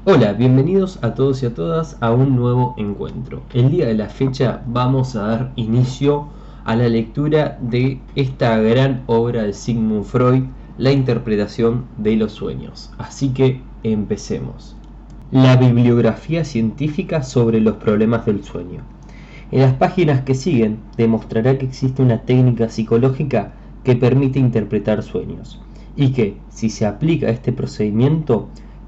Hola, bienvenidos a todos y a todas a un nuevo encuentro. El día de la fecha vamos a dar inicio a la lectura de esta gran obra de Sigmund Freud, La interpretación de los sueños. Así que empecemos. La bibliografía científica sobre los problemas del sueño. En las páginas que siguen demostrará que existe una técnica psicológica que permite interpretar sueños y que, si se aplica este procedimiento,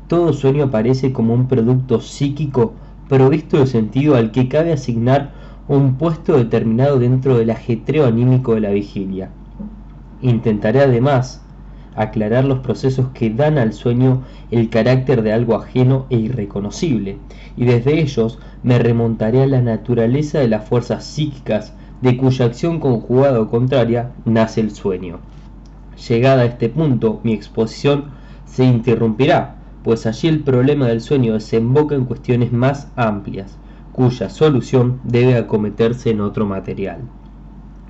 todo sueño aparece como un producto psíquico provisto de sentido al que cabe asignar un puesto determinado dentro del ajetreo anímico de la vigilia. Intentaré además aclarar los procesos que dan al sueño el carácter de algo ajeno e irreconocible, y desde ellos me remontaré a la naturaleza de las fuerzas psíquicas de cuya acción conjugada o contraria nace el sueño. Llegada a este punto, mi exposición se interrumpirá, pues allí el problema del sueño desemboca en cuestiones más amplias, cuya solución debe acometerse en otro material.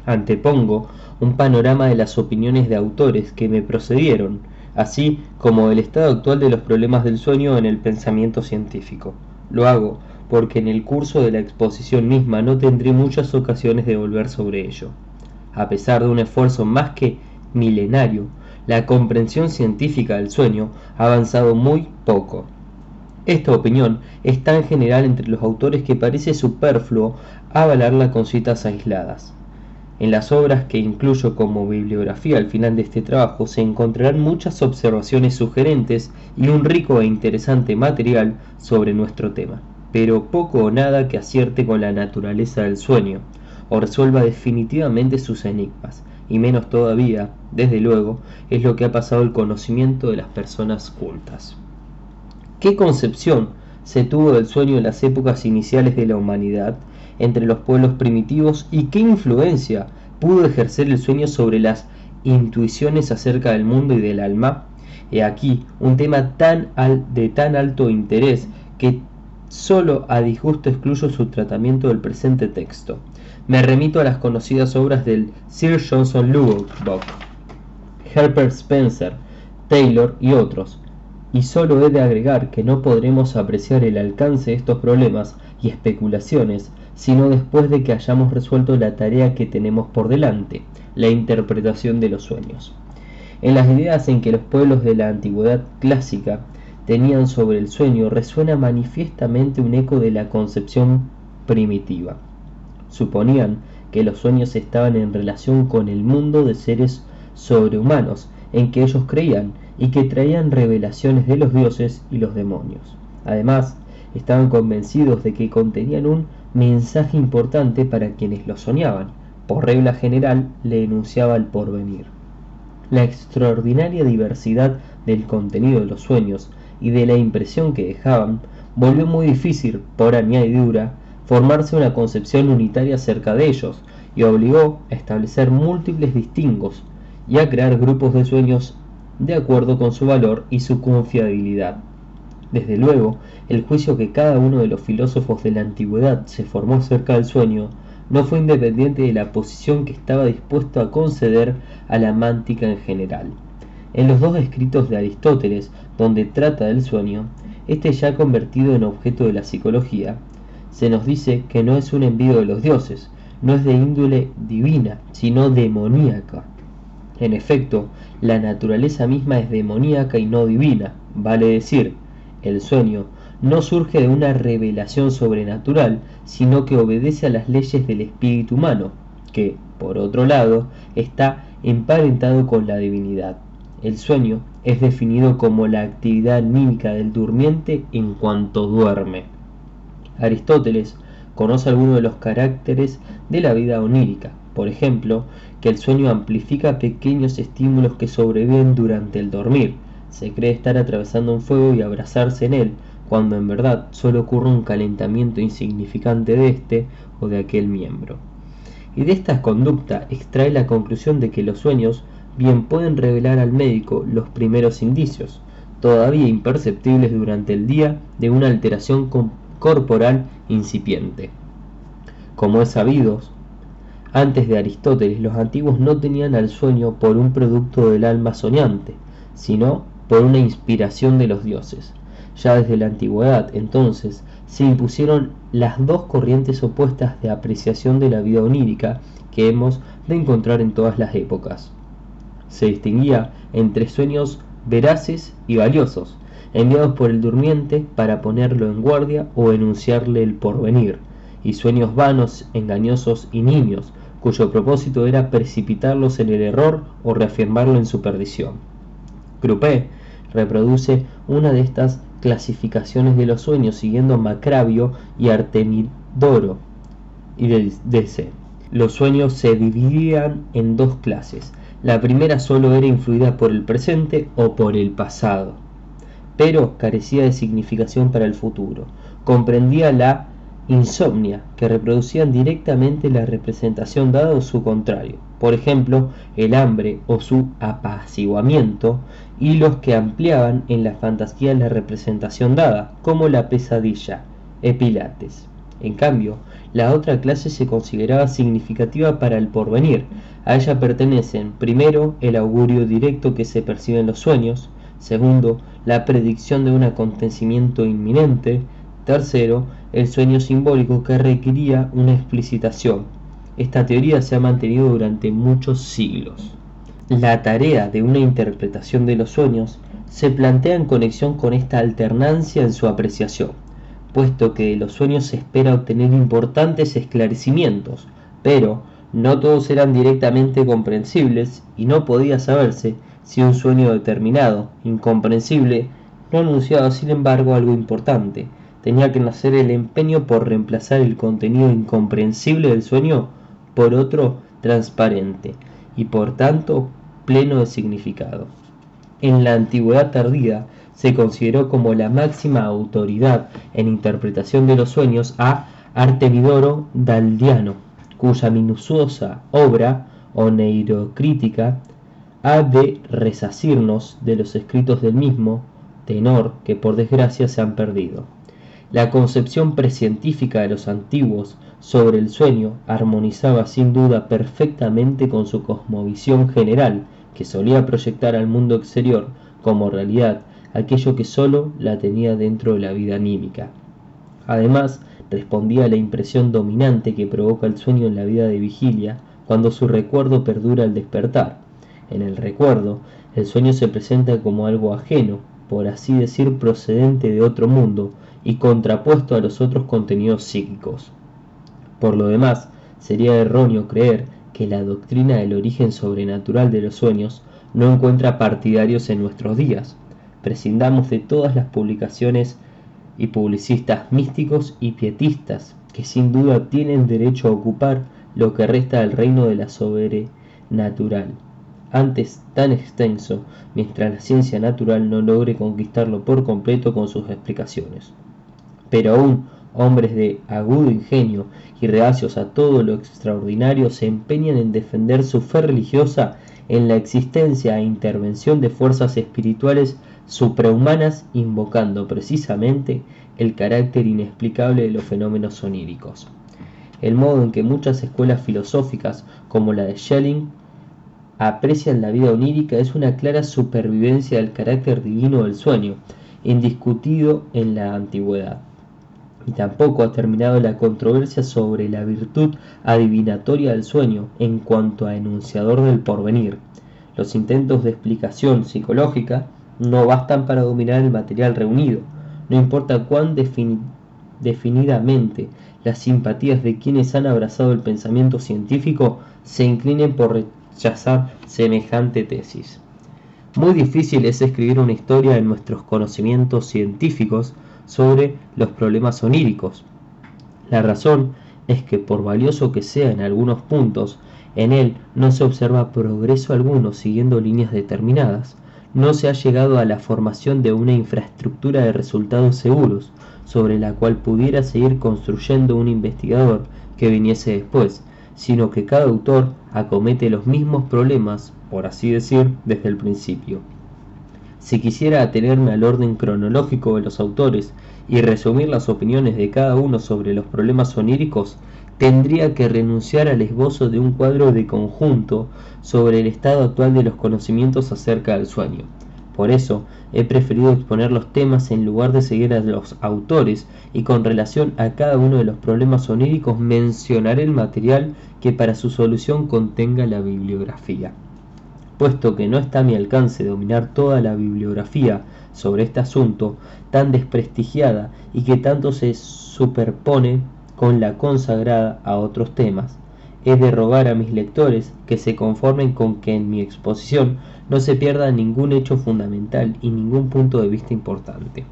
Antepongo un panorama de las opiniones de autores que me precedieron, así como del estado actual de los problemas del sueño en el pensamiento científico. Lo hago porque en el curso de la exposición misma no tendré muchas ocasiones de volver sobre ello. A pesar de un esfuerzo más que milenario, la comprensión científica del sueño ha avanzado muy poco. Esta opinión es tan general entre los autores que parece superfluo avalarla con citas aisladas. En las obras que incluyo como bibliografía al final de este trabajo se encontrarán muchas observaciones sugerentes y un rico e interesante material sobre nuestro tema, pero poco o nada que acierte con la naturaleza del sueño o resuelva definitivamente sus enigmas, y menos todavía, desde luego, es lo que ha pasado el conocimiento de las personas cultas. ¿Qué concepción se tuvo del sueño en las épocas iniciales de la humanidad, entre los pueblos primitivos, y qué influencia pudo ejercer el sueño sobre las intuiciones acerca del mundo y del alma? He aquí un tema de tan alto interés que solo a disgusto excluyo su tratamiento del presente texto. Me remito a las conocidas obras del Sir Johnson Lubbock, Herbert Spencer, Taylor y otros, y solo he de agregar que no podremos apreciar el alcance de estos problemas y especulaciones sino después de que hayamos resuelto la tarea que tenemos por delante, la interpretación de los sueños. En las ideas en que los pueblos de la antigüedad clásica tenían sobre el sueño resuena manifiestamente un eco de la concepción primitiva. Suponían que los sueños estaban en relación con el mundo de seres sobrehumanos en que ellos creían y que traían revelaciones de los dioses y los demonios. Además, estaban convencidos de que contenían un mensaje importante para quienes los soñaban. Por regla general, le enunciaba el porvenir. La extraordinaria diversidad del contenido de los sueños y de la impresión que dejaban volvió muy difícil, por añadidura, formarse una concepción unitaria acerca de ellos, y obligó a establecer múltiples distingos y a crear grupos de sueños de acuerdo con su valor y su confiabilidad. Desde luego, el juicio que cada uno de los filósofos de la antigüedad se formó acerca del sueño no fue independiente de la posición que estaba dispuesto a conceder a la mántica en general. En los dos escritos de Aristóteles, donde trata del sueño, este ya convertido en objeto de la psicología, se nos dice que no es un envío de los dioses, no es de índole divina, sino demoníaca. En efecto, la naturaleza misma es demoníaca y no divina, vale decir, el sueño no surge de una revelación sobrenatural, sino que obedece a las leyes del espíritu humano, que, por otro lado, está emparentado con la divinidad. El sueño es definido como la actividad anímica del durmiente en cuanto duerme. Aristóteles conoce algunos de los caracteres de la vida onírica, por ejemplo, que el sueño amplifica pequeños estímulos que sobreviven durante el dormir. Se cree estar atravesando un fuego y abrazarse en él, cuando en verdad solo ocurre un calentamiento insignificante de este o de aquel miembro. Y de esta conducta extrae la conclusión de que los sueños bien pueden revelar al médico los primeros indicios, todavía imperceptibles durante el día, de una alteración corporal incipiente. Como es sabido, antes de Aristóteles los antiguos no tenían al sueño por un producto del alma soñante, sino por una inspiración de los dioses. Ya desde la antigüedad, entonces, se impusieron las dos corrientes opuestas de apreciación de la vida onírica que hemos de encontrar en todas las épocas. Se distinguía entre sueños veraces y valiosos, enviados por el durmiente para ponerlo en guardia o enunciarle el porvenir, y sueños vanos, engañosos y nimios, cuyo propósito era precipitarlos en el error o reafirmarlo en su perdición. Groupé reproduce una de estas clasificaciones de los sueños siguiendo Macrabio y Artemidoro, y dice: los sueños se dividían en dos clases. La primera solo era influida por el presente o por el pasado, pero carecía de significación para el futuro. Comprendía la insomnia, que reproducían directamente la representación dada o su contrario, por ejemplo, el hambre o su apaciguamiento, y los que ampliaban en la fantasía la representación dada, como la pesadilla, epilates. En cambio, la otra clase se consideraba significativa para el porvenir. A ella pertenecen, primero, el augurio directo que se percibe en los sueños; segundo, la predicción de un acontecimiento inminente; tercero, el sueño simbólico que requería una explicitación. Esta teoría se ha mantenido durante muchos siglos. La tarea de una interpretación de los sueños se plantea en conexión con esta alternancia en su apreciación, puesto que de los sueños se espera obtener importantes esclarecimientos, pero no todos eran directamente comprensibles y no podía saberse si un sueño determinado, incomprensible, no anunciaba sin embargo algo importante. Tenía que nacer el empeño por reemplazar el contenido incomprensible del sueño por otro transparente y por tanto pleno de significado. En la antigüedad tardía se consideró como la máxima autoridad en interpretación de los sueños a Artemidoro Daldiano, cuya minuciosa obra oneirocrítica ha de resarcirnos de los escritos del mismo tenor que por desgracia se han perdido. La concepción precientífica de los antiguos sobre el sueño armonizaba sin duda perfectamente con su cosmovisión general, que solía proyectar al mundo exterior como realidad aquello que sólo la tenía dentro de la vida anímica. Además, respondía a la impresión dominante que provoca el sueño en la vida de vigilia cuando su recuerdo perdura al despertar. En el recuerdo, el sueño se presenta como algo ajeno, por así decir procedente de otro mundo y contrapuesto a los otros contenidos psíquicos. Por lo demás, sería erróneo creer que la doctrina del origen sobrenatural de los sueños no encuentra partidarios en nuestros días. Prescindamos de todas las publicaciones y publicistas místicos y pietistas, que sin duda tienen derecho a ocupar lo que resta del reino de la sobrenatural, antes tan extenso, mientras la ciencia natural no logre conquistarlo por completo con sus explicaciones. Pero aún hombres de agudo ingenio y reacios a todo lo extraordinario se empeñan en defender su fe religiosa en la existencia e intervención de fuerzas espirituales suprahumanas, invocando precisamente el carácter inexplicable de los fenómenos oníricos. El modo en que muchas escuelas filosóficas, como la de Schelling, aprecian la vida onírica es una clara supervivencia del carácter divino del sueño, indiscutido en la antigüedad. Y tampoco ha terminado la controversia sobre la virtud adivinatoria del sueño en cuanto a enunciador del porvenir. Los intentos de explicación psicológica no bastan para dominar el material reunido, no importa cuán definidamente las simpatías de quienes han abrazado el pensamiento científico se inclinen por rechazar semejante tesis. Muy difícil es escribir una historia de nuestros conocimientos científicos sobre los problemas oníricos. La razón es que, por valioso que sea en algunos puntos, en él no se observa progreso alguno siguiendo líneas determinadas. No se ha llegado a la formación de una infraestructura de resultados seguros, sobre la cual pudiera seguir construyendo un investigador que viniese después, sino que cada autor acomete los mismos problemas, por así decir, desde el principio. Si quisiera atenerme al orden cronológico de los autores y resumir las opiniones de cada uno sobre los problemas oníricos, tendría que renunciar al esbozo de un cuadro de conjunto sobre el estado actual de los conocimientos acerca del sueño, Por eso he preferido exponer los temas en lugar de seguir a los autores, y con relación a cada uno de los problemas oníricos mencionaré el material que para su solución contenga la bibliografía. Puesto que no está a mi alcance dominar toda la bibliografía sobre este asunto tan desprestigiada y que tanto se superpone con la consagrada a otros temas, he de rogar a mis lectores que se conformen con que en mi exposición no se pierda ningún hecho fundamental y ningún punto de vista importante.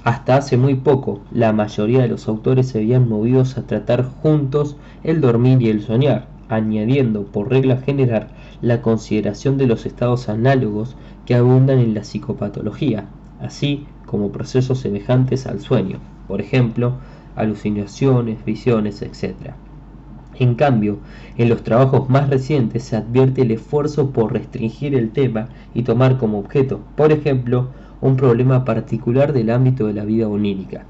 Hasta hace muy poco, la mayoría de los autores se veían movidos a tratar juntos el dormir y el soñar, añadiendo por regla general la consideración de los estados análogos que abundan en la psicopatología, así como procesos semejantes al sueño, por ejemplo, alucinaciones, visiones, etc. En cambio, en los trabajos más recientes se advierte el esfuerzo por restringir el tema y tomar como objeto, por ejemplo, un problema particular del ámbito de la vida onírica.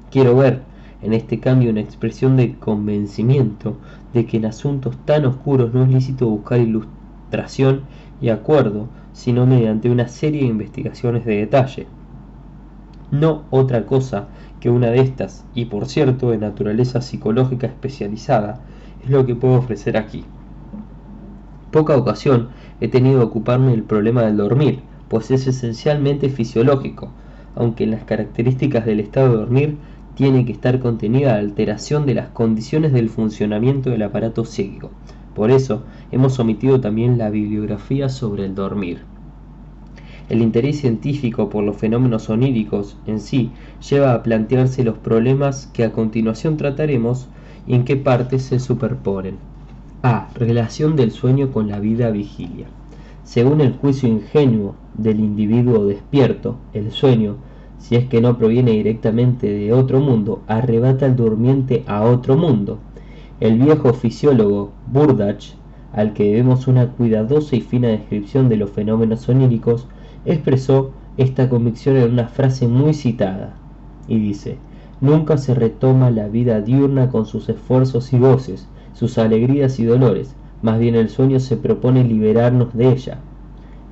Quiero ver en este cambio una expresión de convencimiento de que en asuntos tan oscuros no es lícito buscar ilustración y acuerdo, sino mediante una serie de investigaciones de detalle. No otra cosa que una de estas, y por cierto de naturaleza psicológica especializada, es lo que puedo ofrecer aquí. Poca ocasión he tenido de ocuparme del problema del dormir, pues es esencialmente fisiológico, aunque en las características del estado de dormir tiene que estar contenida la alteración de las condiciones del funcionamiento del aparato psíquico. Por eso hemos omitido también la bibliografía sobre el dormir. El interés científico por los fenómenos oníricos en sí lleva a plantearse los problemas que a continuación trataremos y en qué partes se superponen. A. Relación del sueño con la vida vigilia. Según el juicio ingenuo del individuo despierto, el sueño, si es que no proviene directamente de otro mundo, arrebata al durmiente a otro mundo. El viejo fisiólogo Burdach, al que debemos una cuidadosa y fina descripción de los fenómenos oníricos, expresó esta convicción en una frase muy citada, y dice: «Nunca se retoma la vida diurna con sus esfuerzos y goces, sus alegrías y dolores, más bien el sueño se propone liberarnos de ella.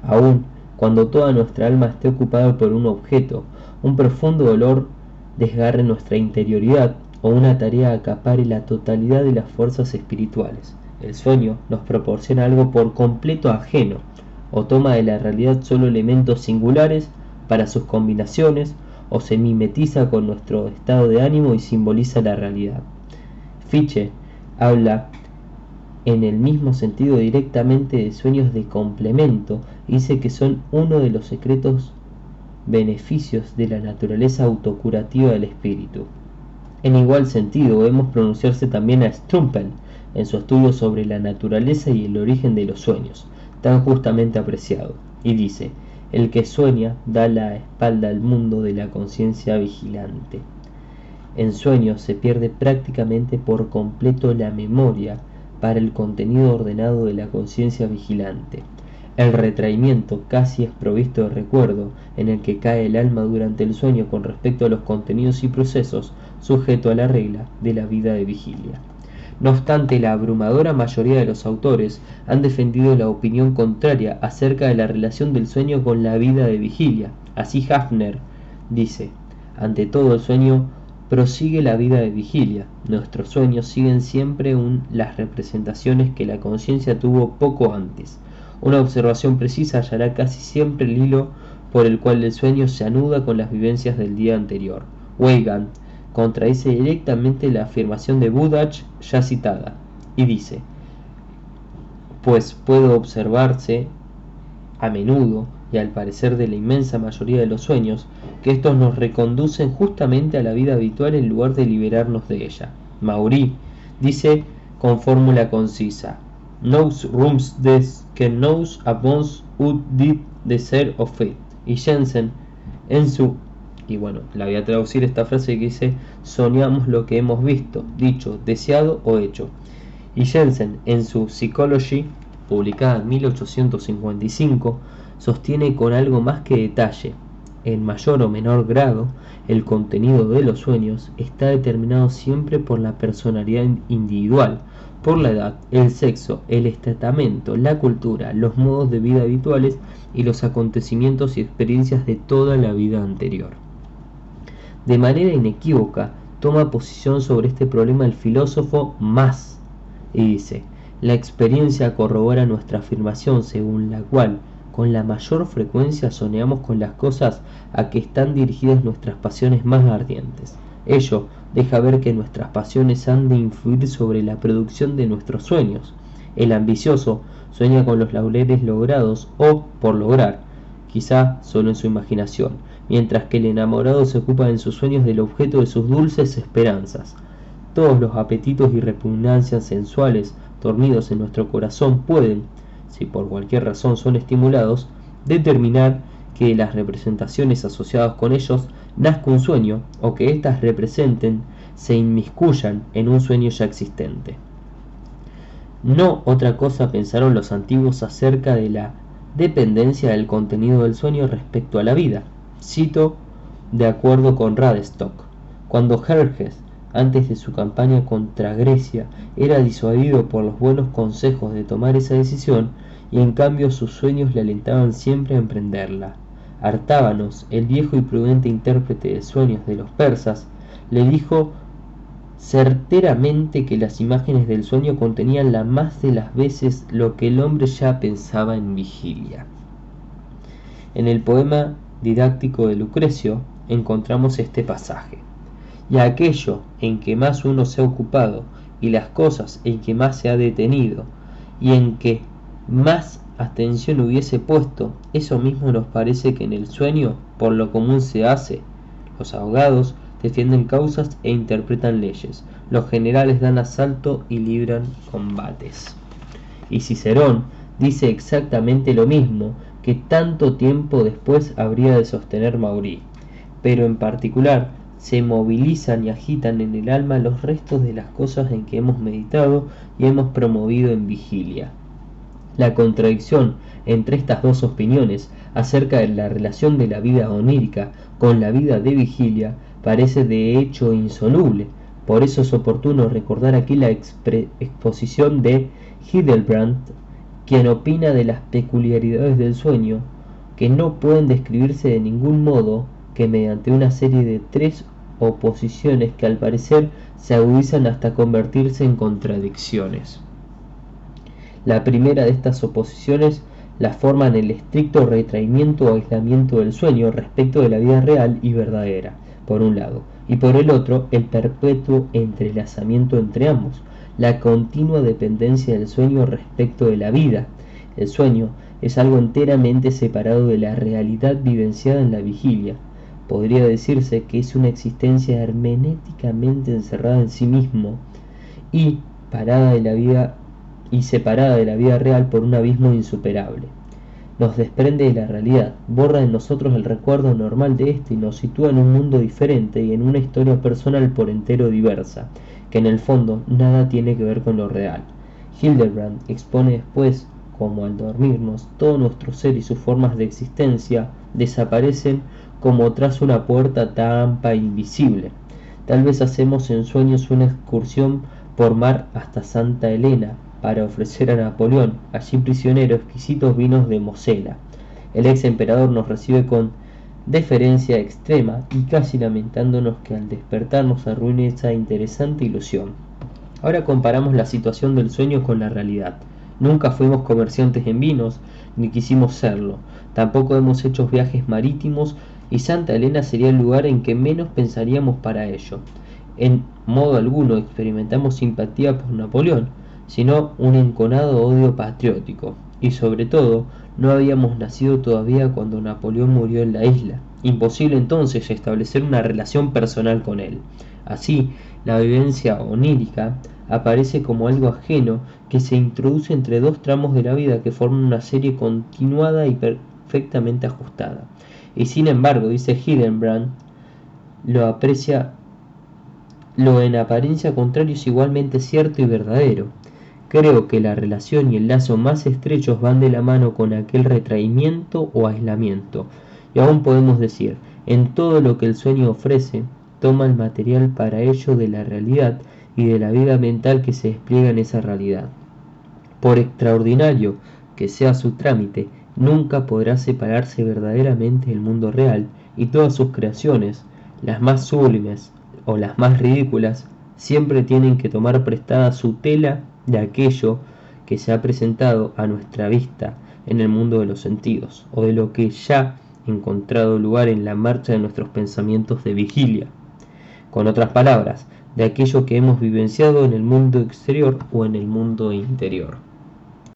Aun cuando toda nuestra alma esté ocupada por un objeto, un profundo dolor desgarre nuestra interioridad o una tarea acapare la totalidad de las fuerzas espirituales. El sueño nos proporciona algo por completo ajeno, o toma de la realidad solo elementos singulares para sus combinaciones, o se mimetiza con nuestro estado de ánimo y simboliza la realidad». Fichte habla en el mismo sentido directamente de sueños de complemento y dice que son uno de los secretos beneficios de la naturaleza autocurativa del espíritu. En igual sentido vemos pronunciarse también a Strumpel en su estudio sobre la naturaleza y el origen de los sueños, tan justamente apreciado, y dice: «El que sueña da la espalda al mundo de la conciencia vigilante. En sueños se pierde prácticamente por completo la memoria para el contenido ordenado de la conciencia vigilante. El retraimiento casi es provisto de recuerdo en el que cae el alma durante el sueño con respecto a los contenidos y procesos sujeto a la regla de la vida de vigilia». No obstante, la abrumadora mayoría de los autores han defendido la opinión contraria acerca de la relación del sueño con la vida de vigilia. Así Hafner dice: «Ante todo, el sueño prosigue la vida de vigilia. Nuestros sueños siguen siempre las representaciones que la conciencia tuvo poco antes. Una observación precisa hallará casi siempre el hilo por el cual el sueño se anuda con las vivencias del día anterior». Weigand contradice directamente la afirmación de Burdach ya citada, y dice: «Pues puede observarse a menudo, y al parecer de la inmensa mayoría de los sueños, que estos nos reconducen justamente a la vida habitual en lugar de liberarnos de ella». Maury dice con fórmula concisa: «Nous rums des que nous avons eu dit de ser au fait». Y Jensen en su, y bueno, la voy a traducir esta frase que dice: «Soñamos lo que hemos visto, dicho, deseado o hecho». Y Jensen en su Psychology, publicada en 1855, sostiene con algo más que detalle: en mayor o menor grado, el contenido de los sueños está determinado siempre por la personalidad individual, por la edad, el sexo, el estatamento, la cultura, los modos de vida habituales y los acontecimientos y experiencias de toda la vida anterior. De manera inequívoca, toma posición sobre este problema el filósofo Mas y dice: la experiencia corrobora nuestra afirmación según la cual con la mayor frecuencia soñamos con las cosas a que están dirigidas nuestras pasiones más ardientes. Ello deja ver que nuestras pasiones han de influir sobre la producción de nuestros sueños. El ambicioso sueña con los laureles logrados o por lograr, quizá solo en su imaginación, mientras que el enamorado se ocupa en sus sueños del objeto de sus dulces esperanzas. Todos los apetitos y repugnancias sensuales dormidos en nuestro corazón pueden, si por cualquier razón son estimulados, determinar que de las representaciones asociadas con ellos nazca un sueño, o que éstas representen, se inmiscuyan en un sueño ya existente. No otra cosa pensaron los antiguos acerca de la dependencia del contenido del sueño respecto a la vida. Cito de acuerdo con Radestock: cuando Jerjes, antes de su campaña contra Grecia, era disuadido por los buenos consejos de tomar esa decisión, y en cambio sus sueños le alentaban siempre a emprenderla. Artábanos, el viejo y prudente intérprete de sueños de los persas, le dijo certeramente que las imágenes del sueño contenían la más de las veces lo que el hombre ya pensaba en vigilia. En el poema didáctico de Lucrecio encontramos este pasaje: y aquello en que más uno se ha ocupado, y las cosas en que más se ha detenido, y en que más atención hubiese puesto, eso mismo nos parece que en el sueño por lo común se hace. Los abogados defienden causas e interpretan leyes, los generales dan asalto y libran combates. Y Cicerón dice exactamente lo mismo que tanto tiempo después habría de sostener Maury, pero en particular se movilizan y agitan en el alma los restos de las cosas en que hemos meditado y hemos promovido en vigilia. La contradicción entre estas dos opiniones acerca de la relación de la vida onírica con la vida de vigilia parece de hecho insoluble. Por eso es oportuno recordar aquí la exposición de Hildebrandt, quien opina de las peculiaridades del sueño, que no pueden describirse de ningún modo que mediante una serie de tres oposiciones que al parecer se agudizan hasta convertirse en contradicciones. La primera de estas oposiciones la forman el estricto retraimiento o aislamiento del sueño respecto de la vida real y verdadera, por un lado, y por el otro el perpetuo entrelazamiento entre ambos, la continua dependencia del sueño respecto de la vida. El sueño es algo enteramente separado de la realidad vivenciada en la vigilia. Podría decirse que es una existencia hermenéuticamente encerrada en sí mismo y separada de la vida real por un abismo insuperable. Nos desprende de la realidad, borra en nosotros el recuerdo normal de éste y nos sitúa en un mundo diferente y en una historia personal por entero diversa, que en el fondo nada tiene que ver con lo real. Hildebrandt expone después cómo al dormirnos todo nuestro ser y sus formas de existencia desaparecen como tras una puerta tampa invisible. Tal vez hacemos en sueños una excursión por mar hasta Santa Elena para ofrecer a Napoleón, allí prisionero, exquisitos vinos de Mosela. El ex emperador nos recibe con deferencia extrema y casi lamentándonos que al despertar nos arruine esa interesante ilusión. Ahora comparamos la situación del sueño con la realidad. Nunca fuimos comerciantes en vinos, ni quisimos serlo. Tampoco hemos hecho viajes marítimos y Santa Elena sería el lugar en que menos pensaríamos para ello. En modo alguno experimentamos simpatía por Napoleón, sino un enconado odio patriótico, y sobre todo no habíamos nacido todavía cuando Napoleón murió en la isla. Imposible entonces establecer una relación personal con él. Así, la vivencia onírica aparece como algo ajeno que se introduce entre dos tramos de la vida que forman una serie continuada y perfectamente ajustada. Y sin embargo, dice Hildebrandt, lo en apariencia contrario es igualmente cierto y verdadero. Creo que la relación y el lazo más estrechos van de la mano con aquel retraimiento o aislamiento, y aún podemos decir, en todo lo que el sueño ofrece, toma el material para ello de la realidad y de la vida mental que se despliega en esa realidad. Por extraordinario que sea su trámite, nunca podrá separarse verdaderamente del mundo real, y todas sus creaciones, las más sublimes o las más ridículas, siempre tienen que tomar prestada su tela de aquello que se ha presentado a nuestra vista en el mundo de los sentidos, o de lo que ya ha encontrado lugar en la marcha de nuestros pensamientos de vigilia. Con otras palabras, de aquello que hemos vivenciado en el mundo exterior o en el mundo interior.